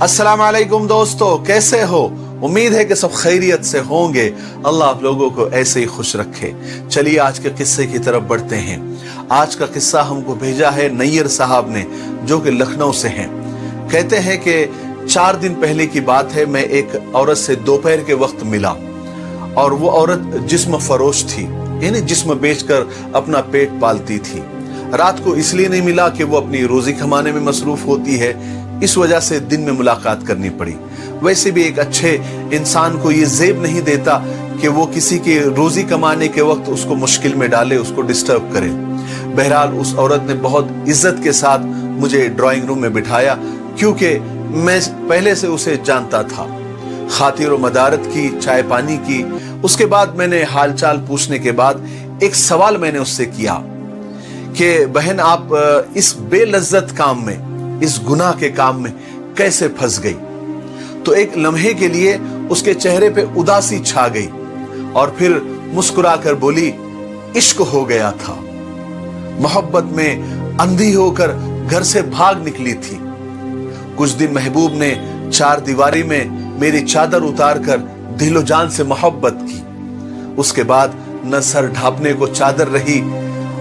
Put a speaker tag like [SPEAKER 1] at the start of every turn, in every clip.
[SPEAKER 1] अस्सलाम वालेकुम दोस्तों, कैसे हो? उम्मीद है कि सब खैरियत से होंगे। अल्लाह आप लोगों को ऐसे ही खुश रखे। चलिए आज के किस्से की तरफ बढ़ते हैं। आज का किस्सा हमको भेजा है नैयर साहब ने, जो कि लखनऊ से हैं। कहते हैं कि 4 दिन पहले की बात है, मैं एक औरत से दोपहर के वक्त मिला और वो औरत जिस्म फरोश थी, यानी जिस्म बेचकर अपना पेट पालती थी। रात को इसलिए नहीं मिला कि वो अपनी रोजी कमाने में मसरूफ होती है, इस वजह से दिन में मुलाकात करनी पड़ी। वैसे भी एक अच्छे इंसान को ये ज़ेब नहीं देता कि वो किसी के रोजी कमाने के वक्त उसको मुश्किल में डाले, उसको डिस्टर्ब करे। बहरहाल उस औरत ने बहुत इज्जत के साथ मुझे ड्राइंग रूम में बिठाया, क्योंकि मैं पहले से उसे जानता था। खातिर व मदारत की, चाय पानी की। उसके बाद मैंने हालचाल पूछने के बाद एक सवाल मैंने उससे किया कि बहन, आप इस बेलज्जत काम में, इस गुनाह के काम में कैसे फंस गई? तो एक लम्हे के लिए उसके चेहरे पे उदासी छा गई और फिर मुस्कुराकर बोली, इश्क हो गया था। मोहब्बत में अंधी होकर घर से भाग निकली थी। कुछ दिन महबूब ने 4 दीवारी में मेरी चादर उतार कर दिलो जान से मोहब्बत की। उसके बाद न सर ढांपने को चादर रही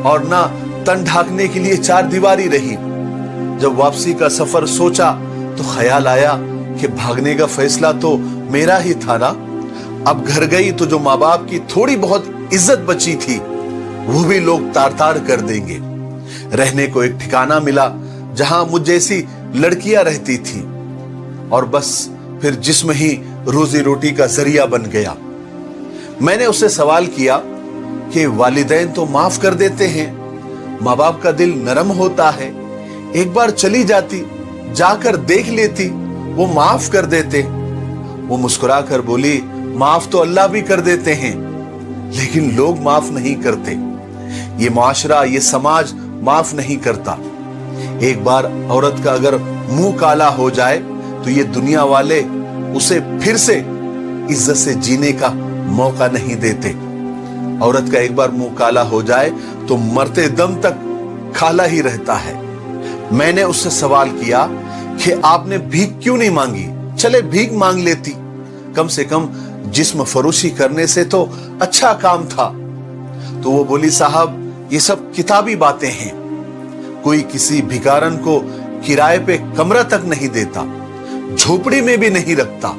[SPEAKER 1] और न तन ढांकने के लिए 4 दीवारी रही। जब वापसी का सफर सोचा तो ख्याल आया कि भागने का फैसला तो मेरा ही था ना। अब घर गई तो जो माँ बाप की थोड़ी बहुत इज्जत बची थी वो भी लोग तार तार कर देंगे। रहने को एक ठिकाना मिला जहां मुझ जैसी लड़कियां रहती थी और बस फिर जिस्म ही रोजी रोटी का जरिया बन गया। मैंने उससे सवाल किया कि वालिदैन तो माफ कर देते हैं, माँ बाप का दिल नरम होता है, एक बार चली जाती, जाकर देख लेती, वो माफ कर देते। वो मुस्कुराकर बोली, माफ तो अल्लाह भी कर देते हैं, लेकिन लोग माफ नहीं करते। ये माशरा, ये समाज माफ नहीं करता। एक बार औरत का अगर मुंह काला हो जाए तो ये दुनिया वाले उसे फिर से इज्जत से जीने का मौका नहीं देते। औरत का एक बार मुंह काला हो जाए तो मरते दम तक काला ही रहता है। मैंने उससे सवाल किया कि आपने भीख क्यों नहीं मांगी? चले भीख मांग लेती, कम से कम जिस्म फरोशी करने से तो अच्छा काम था। तो वो बोली, साहब ये सब किताबी बातें हैं। कोई किसी भिखारन को किराए पे कमरा तक नहीं देता, झोपड़ी में भी नहीं रखता।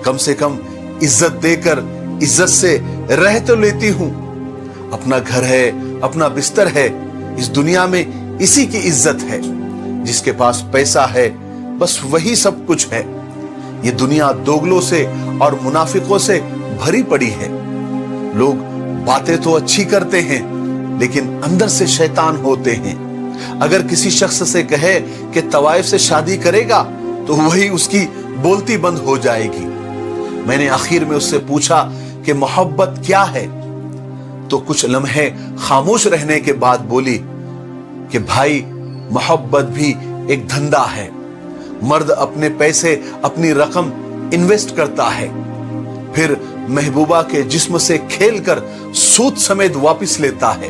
[SPEAKER 1] कम से कम इज्जत देकर इज्जत से रह तो लेती हूं। अपना घर है, अपना बिस्तर है, इस दुनिया में इसी की इज्जत है। जिसके पास पैसा है बस वही सब कुछ है। ये दुनिया दोगलों से और मुनाफिकों से भरी पड़ी है। लोग बातें तो अच्छी करते हैं लेकिन अंदर से शैतान होते हैं। अगर किसी शख्स से कहे कि तवाइफ से शादी करेगा तो वही उसकी बोलती बंद हो जाएगी। मैंने आखिर में उससे पूछा कि मोहब्बत क्या है? तो कुछ लम्हे खामोश रहने के बाद बोली कि भाई, मोहब्बत भी एक धंधा है। मर्द अपने पैसे, अपनी रकम इन्वेस्ट करता है, फिर महबूबा के जिस्म से खेलकर सूद समेत वापस लेता है।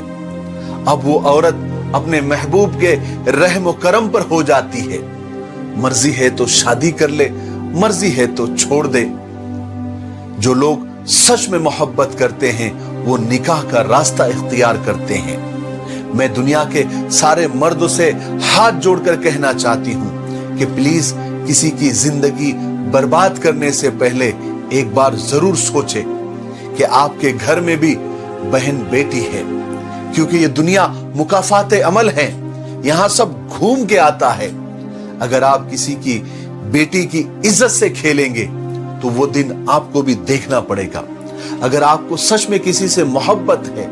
[SPEAKER 1] अब वो औरत अपने महबूब के रहम व करम पर हो जाती है। मर्जी है तो शादी कर ले, मर्जी है तो छोड़ दे। जो लोग सच में मोहब्बत करते हैं वो निकाह का रास्ता इख्तियार करते हैं। मैं दुनिया के सारे मर्दों से हाथ जोड़कर कहना चाहती हूं कि प्लीज किसी की जिंदगी बर्बाद करने से पहले एक बार जरूर सोचें कि आपके घर में भी बहन बेटी है, क्योंकि ये दुनिया मुकाफाते अमल है, यहां सब घूम के आता है। अगर आप किसी की बेटी की इज्जत से खेलेंगे तो वो दिन आपको भी देखना पड़ेगा। अगर आपको सच में किसी से मोहब्बत है,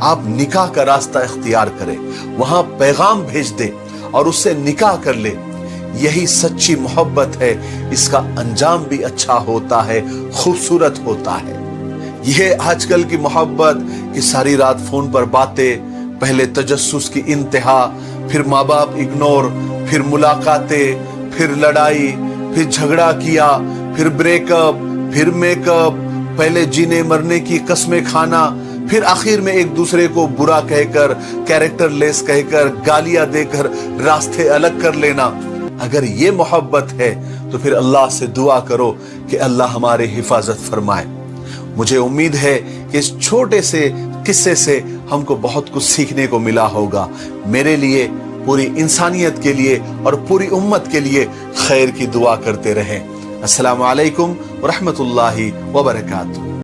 [SPEAKER 1] आप निकाह का रास्ता इख्तियार करें, वहां पैगाम भेज दे और उससे निकाह कर ले। यही सच्ची मोहब्बत है। इसका अंजाम भी अच्छा होता है, खूबसूरत होता है। यह आजकल की मोहब्बत कि सारी रात फोन पर बातें, पहले तजस्सुस की इंतहा, फिर माँ बाप इग्नोर, फिर मुलाकातें, फिर लड़ाई, फिर झगड़ा किया, फिर ब्रेकअप, फिर मेकअप, पहले जीने मरने की कस्में खाना, फिर आखिर में एक दूसरे को बुरा कहकर, कैरेक्टर लेस कहकर, गालियां देकर रास्ते अलग कर लेना। अगर ये मोहब्बत है तो फिर अल्लाह से दुआ करो कि अल्लाह हमारी हिफाजत फरमाए। मुझे उम्मीद है कि इस छोटे से किस्से से हमको बहुत कुछ सीखने को मिला होगा। मेरे लिए, पूरी इंसानियत के लिए और पूरी उम्मत के लिए खैर की दुआ करते रहें। अस्सलामु अलैकुम व रहमतुल्लाहि व बरकातुहू।